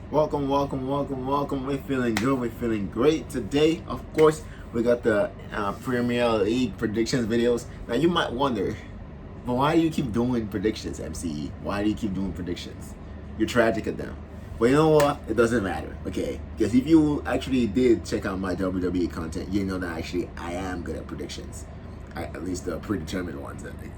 Welcome. We're feeling good. We're feeling great today. Of course, we got the Premier League predictions videos. Now, you might wonder, but why do you keep doing predictions, MCE? Why do you keep doing predictions? You're tragic at them. But you know what? It doesn't matter, okay? Because if you actually did check out my WWE content, you know that actually I am good at predictions. At least the predetermined ones, I think.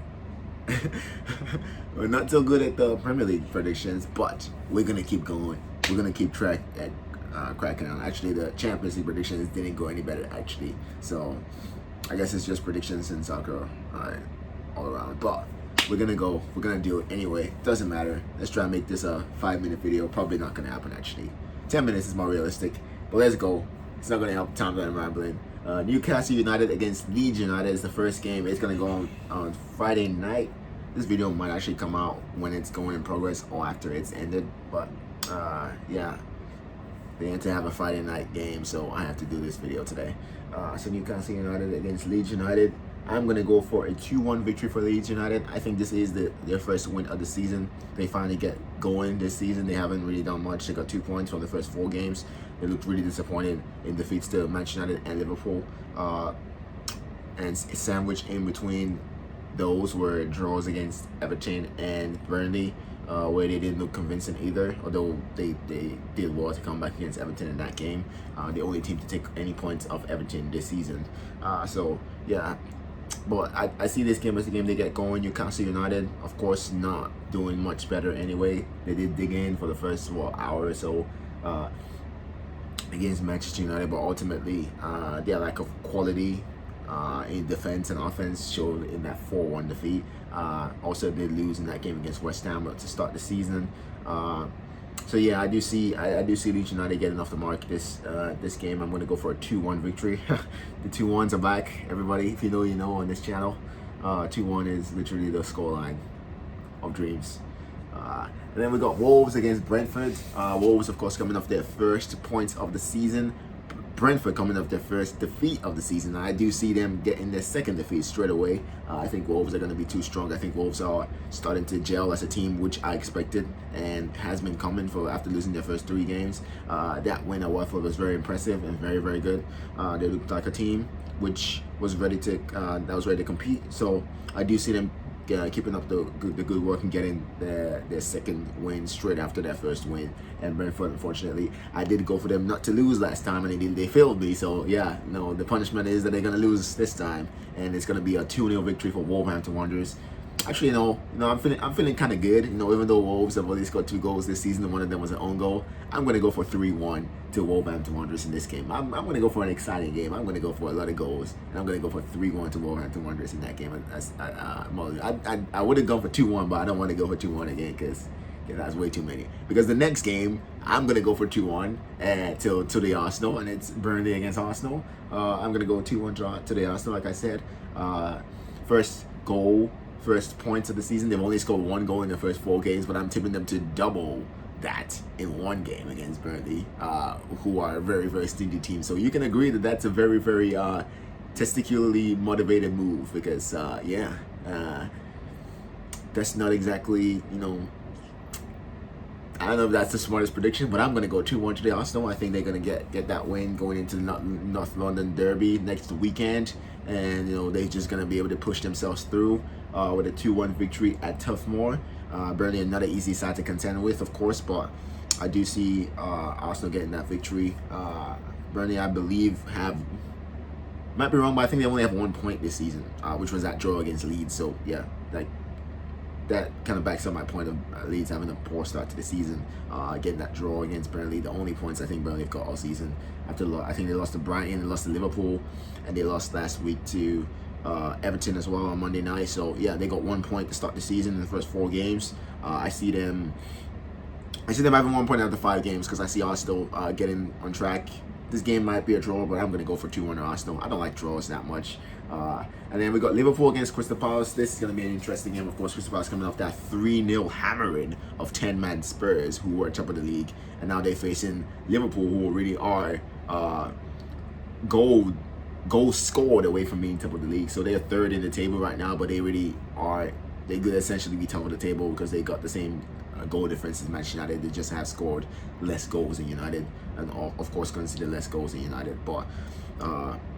We're not so good at the Premier League predictions, but we're gonna keep going. We're gonna keep cracking on. Actually, the Champions League predictions didn't go any better, actually. So I guess it's just predictions in soccer all around. But we're gonna do it anyway. Doesn't matter. Let's try and make this a 5-minute video. Probably not gonna happen, actually. 10 minutes is more realistic. But let's go. It's not gonna help time that I'm rambling. Newcastle United against Leeds United is the first game. It's gonna go on Friday night. This video might actually come out when it's going in progress or after it's ended, but yeah, they had to have a Friday night game, so I have to do this video today. So Newcastle United against Leeds United. I'm gonna go for a 2-1 victory for Leeds United. I think this is their first win of the season. They finally get going this season. They haven't really done much. They got 2 points from the first 4 games. They looked really disappointed in defeats to Manchester United and Liverpool. And sandwiched in between those were draws against Everton and Burnley, where they didn't look convincing either, although they did well to come back against Everton in that game. The only team to take any points off Everton this season. So yeah, but I see this game as a game they get going. Newcastle United, of course, not doing much better anyway. They did dig in for the first hour or so against Manchester United, but ultimately their lack of quality in defense and offense showed in that 4-1 defeat. Also did lose in that game against West Ham to start the season. So yeah, I do see Leeds United getting off the mark this game. I'm going to go for a 2-1 victory. The 2-1s are back, everybody. If you know, you know on this channel. 2-1 is literally the scoreline of dreams. And then we got Wolves against Brentford. Wolves, of course, coming off their first points of the season. Brentford coming off their first defeat of the season. I do see them getting their second defeat straight away. I think Wolves are going to be too strong. I think Wolves are starting to gel as a team, which I expected and has been coming for after losing their first 3 games. That win at Watford was very impressive and very, very good. They looked like a team which was ready to compete. So I do see them keeping up the good work and getting their second win straight after their first win. And Brentford, unfortunately, I did go for them not to lose last time, and they failed me. So yeah, no, the punishment is that they're gonna lose this time, and it's gonna be a 2-0 victory for Wolverhampton Wanderers. Actually, I'm feeling kind of good. Even though Wolves have only scored 2 goals this season, and one of them was an own goal, I'm gonna go for 3-1 to Wolverhampton Wanderers in this game. I'm gonna go for an exciting game. I'm gonna go for a lot of goals, and I'm gonna go for 3-1 to Wolverhampton Wanderers in that game. I would have gone for 2-1, but I don't want to go for 2-1 again because that's way too many. Because the next game, I'm gonna go for 2-1 to the Arsenal, and it's Burnley against Arsenal. I'm gonna go 2-1 draw to the Arsenal, like I said. First points of the season. They've only scored 1 goal in their first 4 games, but I'm tipping them to double that in 1 game against Burnley, who are a very, very stingy team. So you can agree that that's a very, very testicularly motivated move because, that's not exactly, I don't know if that's the smartest prediction, but I'm going to go 2-1 to the Arsenal. I think they're going to get that win going into the North London Derby next weekend. And, they're just going to be able to push themselves through with a 2-1 victory at Turf Moor. Burnley, another easy side to contend with, of course, but I do see Arsenal getting that victory. Burnley, I believe, might be wrong, but I think they only have 1 point this season, which was that draw against Leeds. So, yeah, that kind of backs up my point of Leeds having a poor start to the season, getting that draw against Burnley. The only points I think Burnley have got all season. I think they lost to Brighton, they lost to Liverpool, and they lost last week to Everton as well on Monday night. So yeah, they got 1 point to start the season in the first 4 games. I see them having 1 point out of the 5 games because I see Arsenal getting on track. This game might be a draw, but I'm going to go for 2-1 to Arsenal. I don't like draws that much. And then we got Liverpool against Crystal Palace. This is going to be an interesting game. Of course, Crystal Palace coming off that 3-0 hammering of 10-man Spurs, who were top of the league. And now they're facing Liverpool, who really are goals scored away from being top of the league. So they're 3rd in the table right now, but they really are. They could essentially be top of the table because they got the same goal difference as Manchester United. They just have scored less goals than United, and of course consider less goals than United. But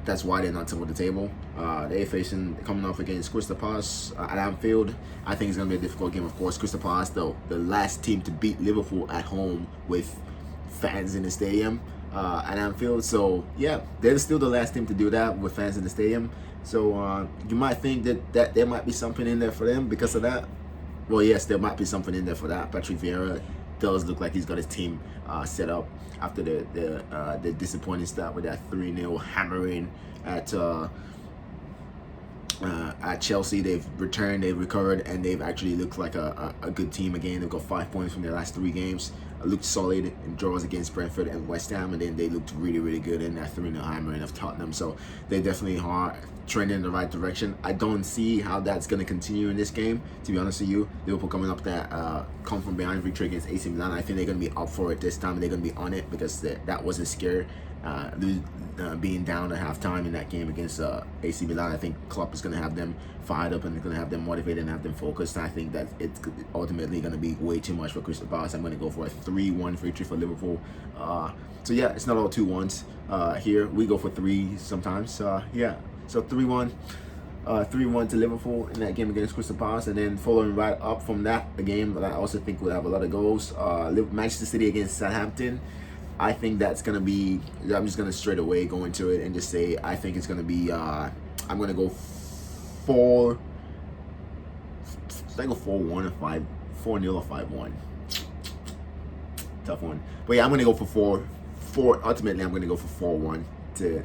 that's why they're not top of the table. They're coming off against Crystal Palace at Anfield. I think it's going to be a difficult game. Of course, Crystal Palace, though, the last team to beat Liverpool at home with fans in the stadium at Anfield. So yeah, they're still the last team to do that with fans in the stadium. So you might think that there might be something in there for them because of that. Well, yes, there might be something in there for that. Patrick Vieira does look like he's got his team set up after the disappointing start with that 3-0 hammering at Chelsea. They've returned, they've recovered, and they've actually looked like a good team again. They've got 5 points from their last 3 games. Looked solid in draws against Brentford and West Ham, and then they looked really, really good in that 3-0 hammering of Tottenham. So they definitely are trending in the right direction. I don't see how that's going to continue in this game, to be honest with you. Liverpool coming up that come from behind victory against AC Milan. I think they're going to be up for it this time, and they're going to be on it because that wasn't scary. Being down at halftime in that game against AC Milan, I think Klopp is going to have them fired up and they're going to have them motivated and have them focused. I think that it's ultimately going to be way too much for Crystal Palace. I'm going to go for a 3-1 victory for Liverpool. So yeah, it's not all 2-1s here. We go for 3 sometimes. Yeah, so 3-1. 3-1 to Liverpool in that game against Crystal Palace, and then following right up from that, a game that I also think will have a lot of goals. Manchester City against Southampton. I think that's going to be, I'm just going to straight away go into it and just say, I think it's going to be, I'm going to go 4-1 or 4-0 or 5-1. Tough one. But yeah, I'm going to go for 4. Ultimately, I'm going to go for 4-1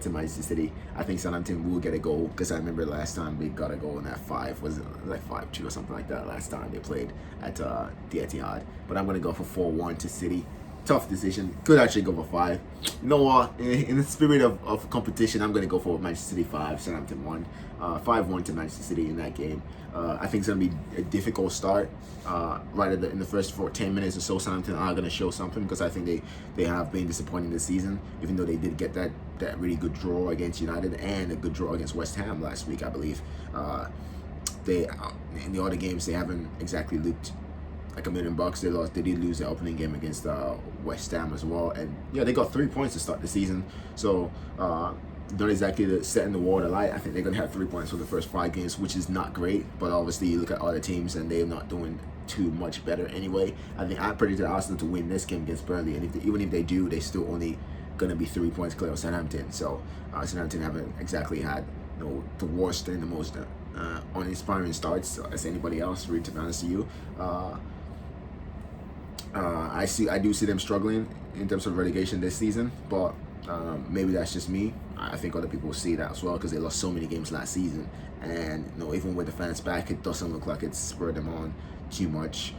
to Manchester City. I think Southampton will get a goal because I remember last time they got a goal in that 5, was it like 5-2 or something like that last time they played at the Etihad. But I'm going to go for 4-1 to City. Tough decision. Could actually go for 5. You know what? In the spirit of competition, I'm going to go for Manchester City 5, Southampton 1. 5-1 to Manchester City in that game. I think it's going to be a difficult start. Right in the first 10 minutes or so, Southampton are going to show something because I think they have been disappointing this season, even though they did get that really good draw against United and a good draw against West Ham last week, I believe. They in the other games, they haven't exactly looked like $1 million. They did lose the opening game against West Ham as well, and yeah, they got 3 points to start the season. So not exactly setting the world alight. I think they're gonna have 3 points for the first 5 games, which is not great. But obviously, you look at other teams and they're not doing too much better anyway. I think I predicted Arsenal to win this game against Burnley, and even if they do, they still only gonna be 3 points clear of Southampton. So Southampton haven't exactly had the worst and the most uninspiring starts as anybody else, really, to be honest with you. I do see them struggling in terms of relegation this season, but maybe that's just me. I think other people see that as well because they lost so many games last season, and even with the fans back, it doesn't look like it's spurred them on too much.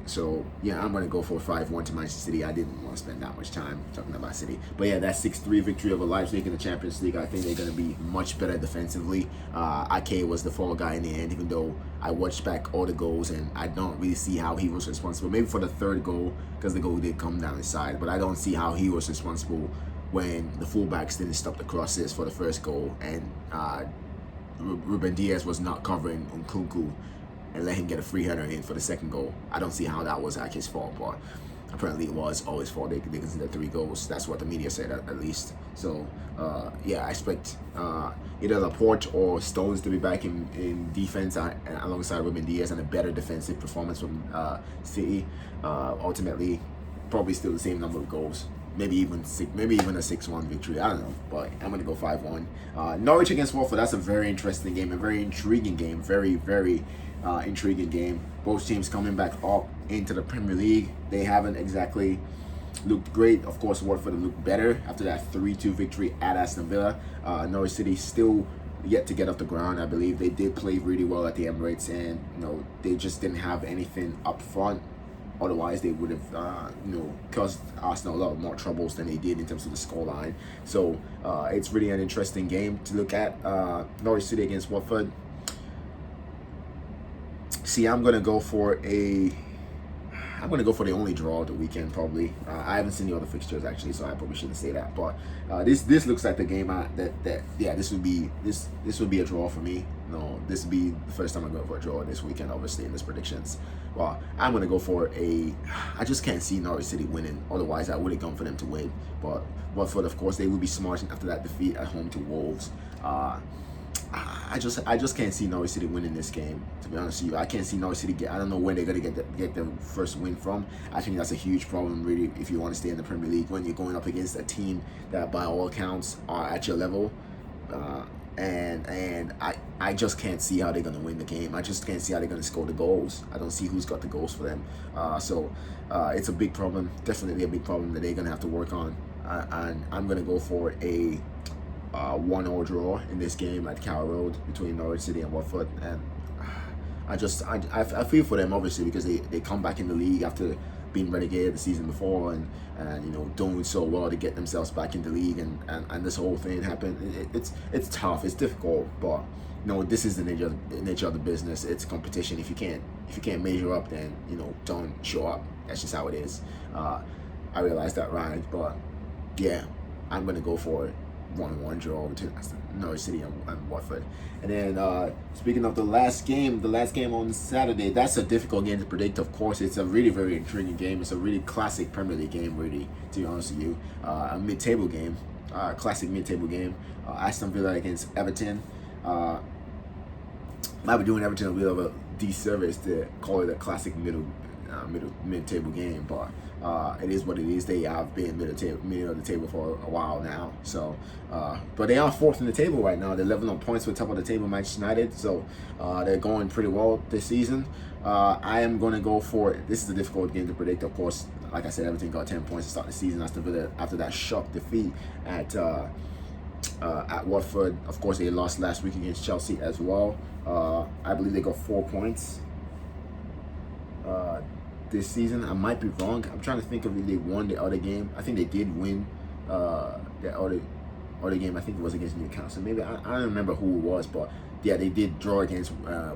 So yeah, I'm gonna go for 5-1 to Manchester City. I didn't want to spend that much time talking about City, but yeah, that 6-3 victory over Leipzig in the Champions League. I think they're gonna be much better defensively. Ake was the fall guy in the end, even though I watched back all the goals and I don't really see how he was responsible. Maybe for the third goal because the goal did come down his side, but I don't see how he was responsible when the fullbacks didn't stop the crosses for the first goal and Ruben Diaz was not covering Nkunku and let him get a free header in for the second goal. I don't see how that was Ake's fault, but apparently it was all his fault. They considered 3 goals. That's what the media said at least. So yeah, I expect either Laporte or Stones to be back in defense alongside Ruben Diaz, and a better defensive performance from City. Ultimately, probably still the same number of goals. Maybe even a 6-1 victory. I don't know, but I'm gonna go 5-1. Norwich against Watford. That's a very interesting game, a very intriguing game, very, very intriguing game. Both teams coming back up into the Premier League. They haven't exactly looked great. Of course, Watford looked better after that 3-2 victory at Aston Villa. Norwich City still yet to get off the ground. I believe they did play really well at the Emirates, and they just didn't have anything up front. Otherwise, they would have, caused Arsenal a lot more troubles than they did in terms of the scoreline. So it's really an interesting game to look at. Norwich City against Watford. See, I'm gonna go for the only draw of the weekend probably. I haven't seen the other fixtures actually, so I probably shouldn't say that. But this looks like the game this would be a draw for me. no, this will be the first time I go for a draw this weekend, obviously, in this predictions. Well, I'm going to go for I just can't see Norwich City winning. Otherwise, I would have gone for them to win. But Watford, of course, they will be smarting after that defeat at home to Wolves. I just can't see Norwich City winning this game. To be honest with you, I can't see Norwich City I don't know when they're gonna get their first win from. I think that's a huge problem, really, if you want to stay in the Premier League when you're going up against a team that, by all accounts, are at your level. And I just can't see how they're gonna win the game. I just can't see how they're gonna score the goals. I don't see who's got the goals for them. So it's a big problem, definitely a big problem that they're gonna have to work on. And I'm gonna go for a 1-1 draw in this game at Carrow Road between Norwich City and Watford. And I feel for them, obviously, because they come back in the league after being relegated the season before and doing so well to get themselves back in the league, and this whole thing happened. It's tough, it's difficult, but this is the nature of the business. It's competition. If you can't measure up, then don't show up. That's just how it is. I realize that, right? But yeah, I'm gonna go for it. 1-1 draw between Norwich City and Watford. And then speaking of the last game on Saturday, that's a difficult game to predict. Of course, it's a really very intriguing game. It's a really classic Premier League game, really, to be honest with you. A mid-table game, classic mid-table game. Aston Villa against Everton. Might be doing Everton a bit of a disservice to call it a classic mid-table game, but it is what it is. They have been middle of the table for a while now. So, but they are fourth in the table right now. They're level on points with top of the table Manchester United. So they're going pretty well this season. I am going to go for it. This is a difficult game to predict. Of course, like I said, Everton got 10 points to start the season after that shock defeat at Watford. Of course, they lost last week against Chelsea as well. I believe they got 4 points this season. I might be wrong. I'm trying to think of if they won the other game. I think they did win the other game. I think it was against Newcastle. Maybe I don't remember who it was, but yeah, they did draw against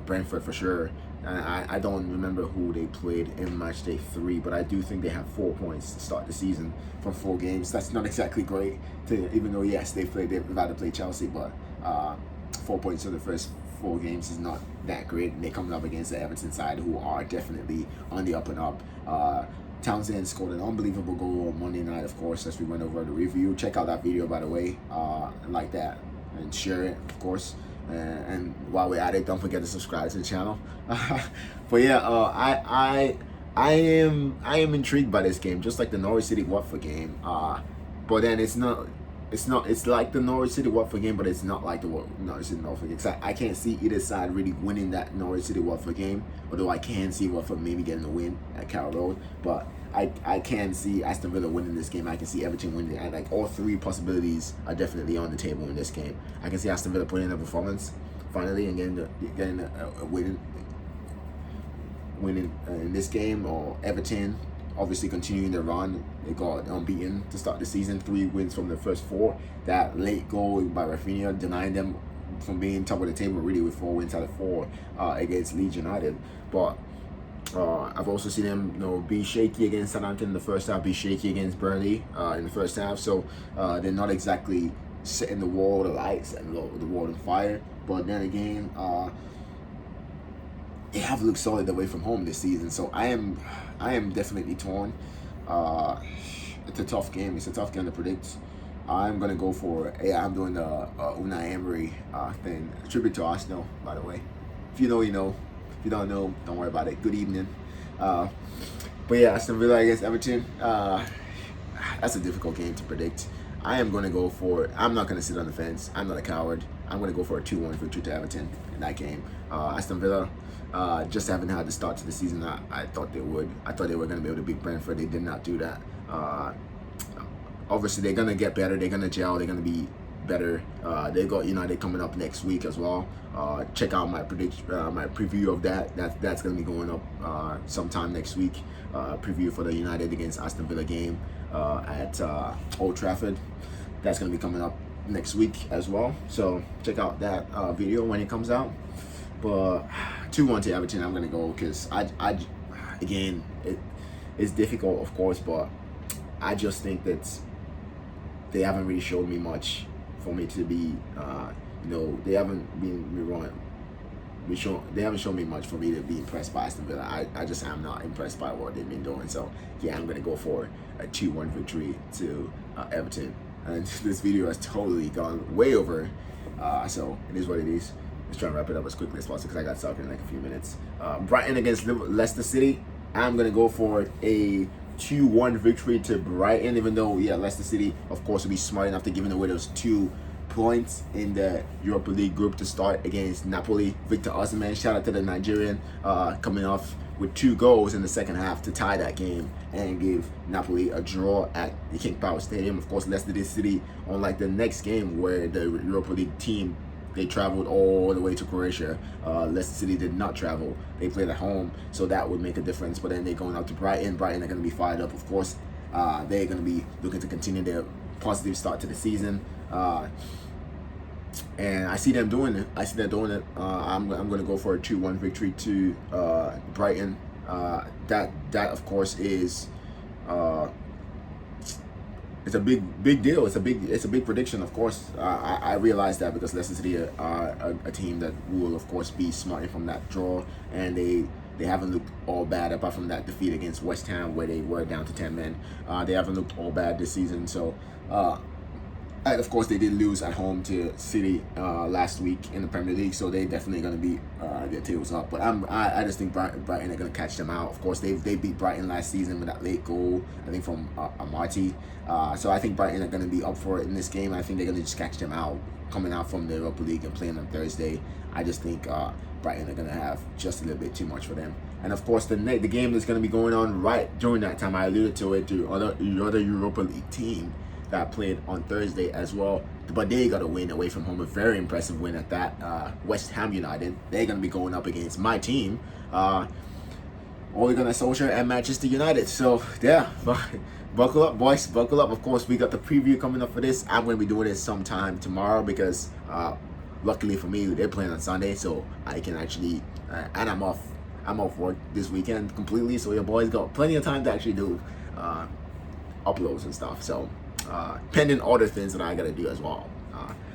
Brentford for sure. I don't remember who they played in match day 3, but I do think they have 4 points to start the season from 4 games. That's not exactly great, even though yes, they've had to play Chelsea, but 4 points in the first 4 games is not that great. And they're coming up against the Everton side, who are definitely on the up and up. Townsend scored an unbelievable goal on Monday night, of course, as we went over the review. Check out that video, by the way, like that, and share it, of course. And while we're at it, don't forget to subscribe to the channel. But yeah, I am intrigued by this game, just like the Norwich City Watford game. But then it's like the Norwich City Watford game, but it's not like the Norwich City Watford game. I can't see either side really winning that Norwich City Watford game, although I can see Watford maybe getting a win at Carrow Road. But I can see Aston Villa winning this game. I can see Everton winning. Like all 3 possibilities are definitely on the table in this game. I can see Aston Villa putting in a performance finally and getting a winning in this game, or Everton obviously continuing their run. They got unbeaten to start the season, 3 wins from the first 4. That late goal by Rafinha denying them from being top of the table, really, with 4 wins out of 4 against Leeds United. But I've also seen them, be shaky against Southampton in the first half, be shaky against Burnley in the first half. So they're not exactly setting the world alight and the world on fire. But then again, they have looked solid away from home this season. So I am definitely torn. It's a tough game. It's a tough game to predict. I'm gonna go for I'm doing the Unai Emery thing. A tribute to Arsenal, by the way. If you know, you know. If you don't know, don't worry about it. Good evening. But yeah, Aston Villa against Everton. That's a difficult game to predict. I am going to go for it. I'm not going to sit on the fence. I'm not a coward. I'm going to go for a 2-1 victory to Everton in that game. Aston Villa just haven't had the start to the season I thought they would. I thought they were going to be able to beat Brentford. They did not do that. Obviously, they're going to get better. They're going to gel. They're going to be better. They got United coming up next week as well. Check out my preview of that. That's going to be going up sometime next week. Preview for the United against Aston Villa game at Old Trafford. That's going to be coming up next week as well. So check out that video when it comes out. But 2-1 to Everton, I'm going to go because again, it's difficult, of course, but I just think that they haven't really showed me much for me to be, they haven't been they haven't shown me much for me to be impressed by Aston Villa. I just am not impressed by what they've been doing. So yeah, I'm gonna go for a 2-1 victory to Everton. And this video has totally gone way over. So it is what it is. Let's try and wrap it up as quickly as possible because I got soccer in like a few minutes. Brighton against Leicester City. I'm gonna go for a 2-1 victory to Brighton, even though yeah, Leicester City of course will be smart enough to give away those 2 points in the Europa League group to start against Napoli. Victor Osimhen, shout out to the Nigerian, coming off with 2 goals in the second half to tie that game and give Napoli a draw at the King Power Stadium. Of course, Leicester City on like the next game where the Europa League team, they traveled all the way to Croatia. Leicester City did not travel. They played at home, so that would make a difference. But then they're going out to Brighton. Brighton are going to be fired up, of course. They're going to be looking to continue their positive start to the season. And I see them doing it. I'm going to go for a 2-1 victory to Brighton. That of course is it's a big deal. It's a big prediction, of course. I realize that because Leicester City are a team that will of course be smart from that draw, and they haven't looked all bad apart from that defeat against West Ham where they were down to 10 men. They haven't looked all bad this season. So and of course, they did lose at home to City last week in the Premier League, so they're definitely going to be their tails up. But I just think Brighton are going to catch them out. Of course, they beat Brighton last season with that late goal, I think from Amarty. So I think Brighton are going to be up for it in this game. I think they're going to just catch them out coming out from the Europa League and playing on Thursday. I just think Brighton are going to have just a little bit too much for them. And of course, the game that's going to be going on right during that time, I alluded to it, to other Europa League team that played on Thursday as well, but they got a win away from home, a very impressive win at that. West Ham United, they're going to be going up against my team, Ole Gunnar Solskjaer and Manchester United. So yeah, buckle up, boys, buckle up. Of course, we got the preview coming up for this. I'm going to be doing it sometime tomorrow because luckily for me, they're playing on Sunday, so I can actually, and I'm off work this weekend completely, so your boys got plenty of time to actually do uploads and stuff. So pending other things that I gotta do as well.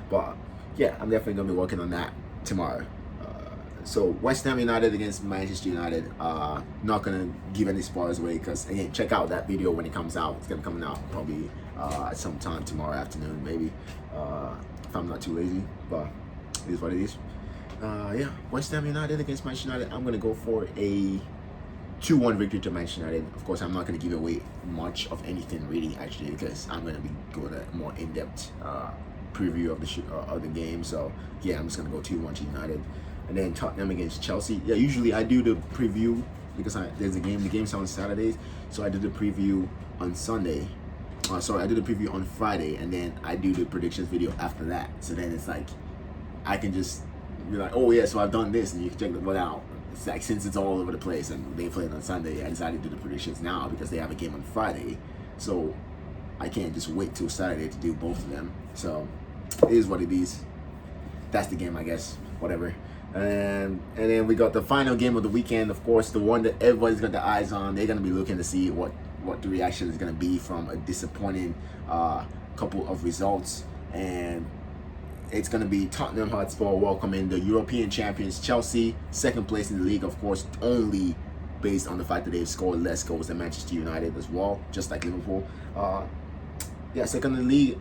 But yeah, I'm definitely gonna be working on that tomorrow. So West Ham United against Manchester United. Not gonna give any spoilers away because again, check out that video when it comes out. It's gonna come out probably sometime tomorrow afternoon, maybe, if I'm not too lazy. But it is what it is. Yeah, West Ham United against Manchester United. I'm gonna go for a 2-1 victory to Manchester United. Of course, I'm not going to give away much of anything really, actually, because I'm going to be doing a more in-depth preview of the game. So yeah, I'm just going to go 2-1 to United. And then Tottenham against Chelsea. Yeah, usually I do the preview because there's a game. The game's on Saturdays, so I do the preview on Sunday. Sorry, I do the preview on Friday, and then I do the predictions video after that. So then it's like I can just be like, oh yeah, so I've done this, and you can check it out. It's like, since it's all over the place and they played on Sunday, I decided to do the predictions now because they have a game on Friday. So I can't just wait till Saturday to do both of them. So it is what it is. That's the game, I guess. Whatever. And then we got the final game of the weekend, of course, the one that everybody's got their eyes on. They're going to be looking to see what the reaction is going to be from a disappointing couple of results. And it's going to be Tottenham Hotspur welcoming the European champions Chelsea, second place in the league, of course, only based on the fact that they've scored less goals than Manchester United as well, just like Liverpool. Yeah, second in the league,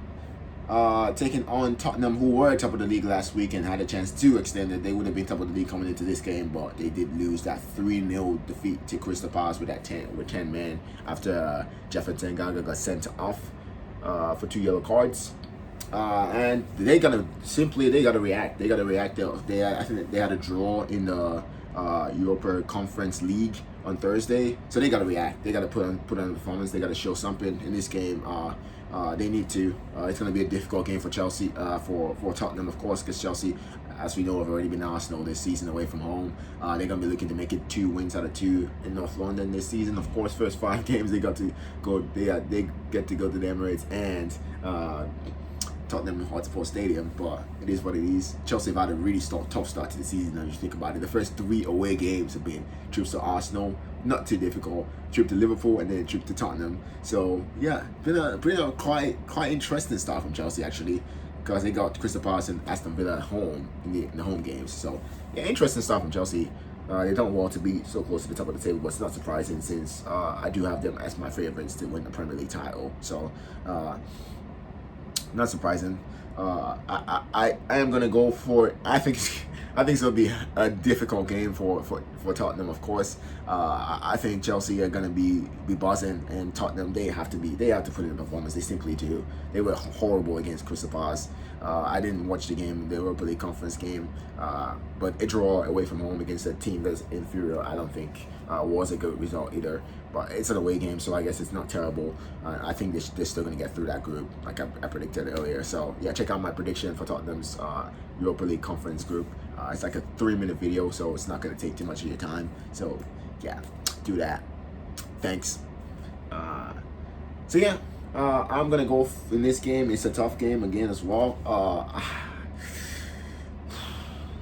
taking on Tottenham, who were top of the league last week and had a chance to extend it. They would have been top of the league coming into this game, but they did lose that 3-0 defeat to Crystal Palace with 10 men after Jeffrey Tanganga got sent off for 2 yellow cards. And they gotta react. I think they had a draw in the Europa Conference League on Thursday, so they gotta react. They gotta put on a performance. They gotta show something in this game. They need to. It's gonna be a difficult game for Chelsea, for Tottenham, of course, because Chelsea, as we know, have already been Arsenal this season away from home. They're gonna be looking to make it 2 wins out of 2 in North London this season. Of course, first 5 games they got to go. They get to go to the Emirates and Tottenham Hotspur Stadium, but it is what it is. Chelsea have had a really tough start to the season. If you think about it, the first 3 away games have been trips to Arsenal, not too difficult, trip to Liverpool, and then a trip to Tottenham. So yeah, been a quite interesting start from Chelsea actually. because they got Crystal Palace and Aston Villa at home in the home games. So yeah, interesting stuff from Chelsea. They don't want to be so close to the top of the table, but it's not surprising since I do have them as my favorites to win the Premier League title. So not surprising. I am gonna go for it. I think it's gonna be a difficult game for Tottenham. Of course, I think Chelsea are gonna be buzzing, and Tottenham they have to put in a performance. They simply do. They were horrible against Crystal Palace. I didn't watch the game, the Europa League conference game, but a draw away from home against a team that's inferior, I don't think was a good result either. But it's an away game, so I guess it's not terrible. I think they're still going to get through that group, like I predicted earlier. So yeah, check out my prediction for Tottenham's Europa League conference group. It's like a 3-minute video, so it's not going to take too much of your time. So yeah, do that. Thanks. So yeah. I'm gonna go in this game. It's a tough game again as well.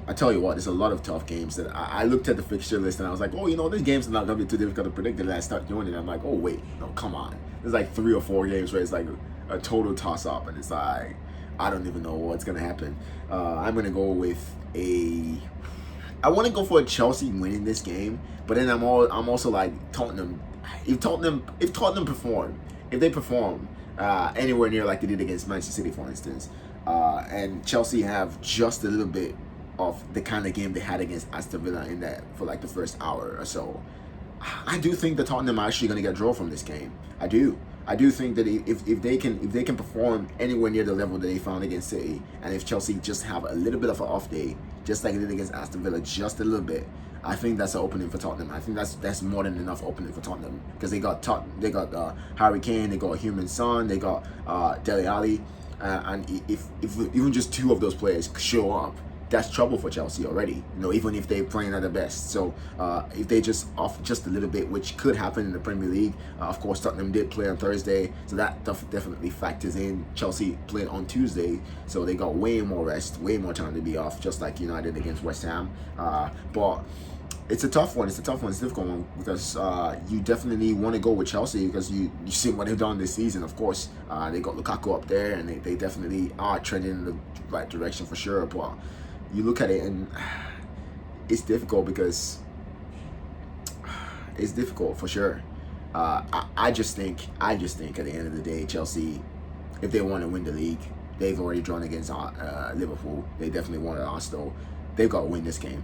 I tell you what, there's a lot of tough games that I looked at the fixture list and I was like, oh, this game's not gonna be too difficult to predict. And I start doing it. I'm like, oh wait, no, come on. There's like 3 or 4 games where it's like a total toss up, and it's like I don't even know what's gonna happen. I'm gonna go with I want to go for a Chelsea winning this game, but then I'm also like Tottenham. If Tottenham perform. If they perform anywhere near like they did against Manchester City, for instance, and Chelsea have just a little bit of the kind of game they had against Aston Villa in that for like the first hour or so, I do think that Tottenham are actually going to get a draw from this game. I do think that if they can perform anywhere near the level that they found against City, and if Chelsea just have a little bit of an off day, just like they did against Aston Villa, just a little bit, I think that's an opening for Tottenham. I think that's more than enough opening for Tottenham, because they got Harry Kane, they got Heung-min Son, they got Dele Alli, and if even just 2 of those players show up, that's trouble for Chelsea already. Even if they're playing at their best. So if they just off just a little bit, which could happen in the Premier League. Of course, Tottenham did play on Thursday, so that definitely factors in. Chelsea played on Tuesday, so they got way more rest, way more time to be off, just like United against West Ham. But it's a tough one. It's a difficult one, because you definitely want to go with Chelsea, because you see what they've done this season. Of course, they got Lukaku up there, and they definitely are trending in the right direction for sure. But you look at it and it's difficult, because it's difficult for sure. I just think at the end of the day, Chelsea, if they want to win the league, they've already drawn against Liverpool. They definitely want Arsenal. They've got to win this game.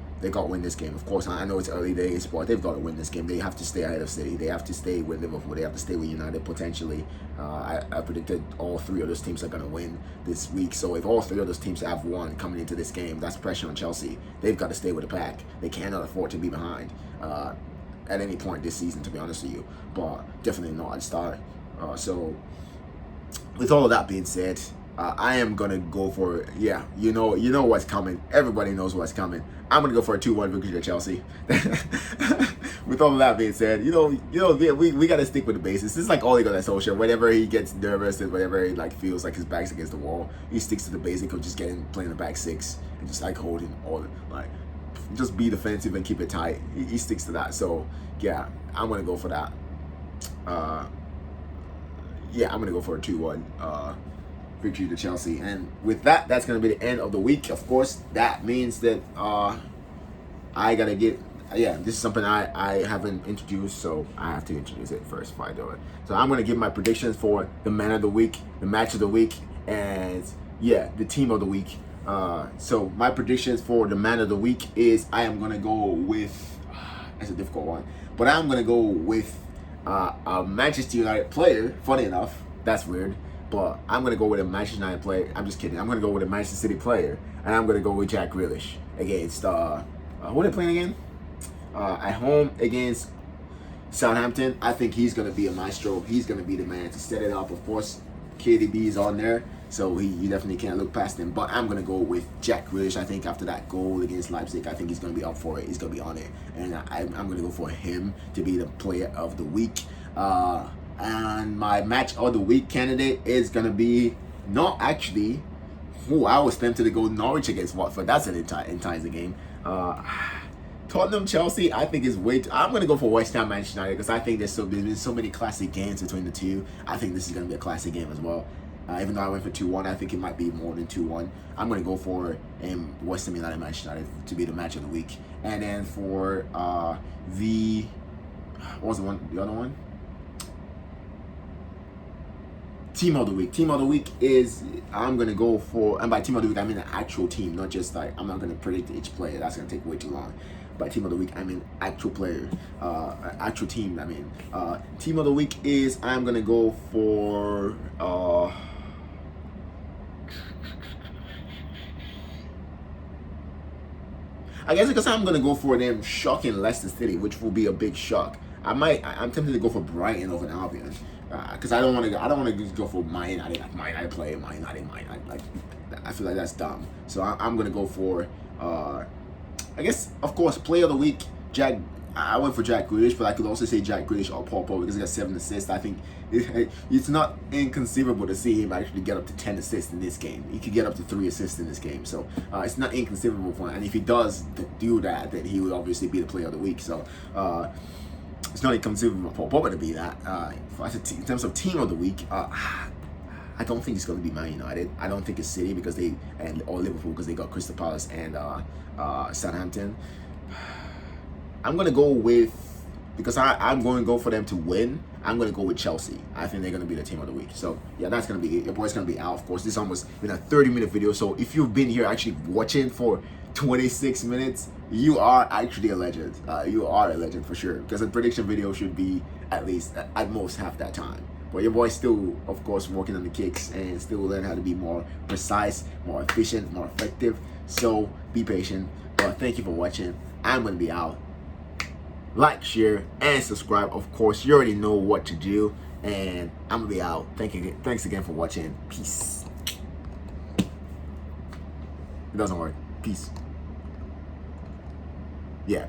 Of course, I know it's early days, but they've got to win this game. They have to stay ahead of City. They have to stay with Liverpool. They have to stay with United potentially. I predicted all 3 of those teams are going to win this week. So if all 3 of those teams have won coming into this game, that's pressure on Chelsea. They've got to stay with the pack. They cannot afford to be behind at any point this season, to be honest with you. But definitely not at the start. So with all of that being said, I am gonna go for you know what's coming. Everybody knows what's coming. I'm gonna go for a 2-1 victory to Chelsea. With all of that being said, we gotta stick with the basics. This is like Ole Gunnar Solskjaer. Whenever he gets nervous and whenever he like feels like his back's against the wall, he sticks to the basic of just playing the back 6 and just like holding all like just be defensive and keep it tight. He sticks to that. So yeah, I'm gonna go for that. I'm gonna go for a 2-1. Victory to Chelsea. And with that, that's going to be the end of the week. Of course, that means that I got to get, this is something I haven't introduced, so I have to introduce it first before I do it. So I'm going to give my predictions for the man of the week, the match of the week, and the team of the week. So my predictions for the man of the week is I am going to go with, that's a difficult one, but I'm going to go with a Manchester United player. Funny enough, that's weird. But I'm going to go with a Manchester United player. I'm just kidding. I'm going to go with a Manchester City player. And I'm going to go with Jack Grealish against, who are they playing again? At home against Southampton. I think he's going to be a maestro. He's going to be the man to set it up. Of course, KDB is on there. So you definitely can't look past him. But I'm going to go with Jack Grealish. I think after that goal against Leipzig, I think he's going to be up for it. He's going to be on it. And I'm going to go for him to be the player of the week. And my match of the week candidate is going to be not actually who I was tempted to go Norwich against Watford. That's an enticing game. Tottenham Chelsea, I think is I'm going to go for West Ham Manchester United, because I think there's been so many classic games between the two. I think this is going to be a classic game as well. Even though I went for 2-1, I think it might be more than 2-1. I'm going to go for West Ham United Manchester United to be the match of the week. And then for what was the other one? Team of the week. Team of the week is, I'm going to go for, and by team of the week, I mean an actual team, not just like, I'm not going to predict each player. That's going to take way too long. By team of the week, I mean actual player, actual team. I mean, team of the week is, I'm going to go for, I guess because I'm going to go for them shocking Leicester City, which will be a big shock. I'm tempted to go for Brighton over Albion. Because I don't want to just go for Man United. Like, Man United play, Man United. Like, I feel like that's dumb. So I'm gonna go for, I guess, of course, player of the week. I went for Jack Grealish, but I could also say Jack Grealish or Paul Pogba because he got 7 assists. I think it's not inconceivable to see him actually get up to 10 assists in this game. He could get up to 3 assists in this game, so it's not inconceivable for him. And if he does do that, then he would obviously be the player of the week. So. It's not inconceivable for Paul Pogba to be that. In terms of team of the week, I don't think it's going to be Man United. I don't think it's City or Liverpool because they got Crystal Palace and Southampton. I'm going to go with, because I'm going to go for them to win, I'm going to go with Chelsea. I think they're going to be the team of the week. So, yeah, that's going to be it. Your boy's going to be out, of course. This almost been a 30-minute video. So, if you've been here actually watching for 26 minutes, you are actually a legend. You are a legend for sure. Because a prediction video should be at most half that time. But your boy's still, of course, working on the kicks and still learn how to be more precise, more efficient, more effective. So, be patient. But thank you for watching. I'm going to be out. Like, share, and subscribe. Of course, you already know what to do. And I'm going to be out. Thanks again for watching. Peace. It doesn't work. Peace.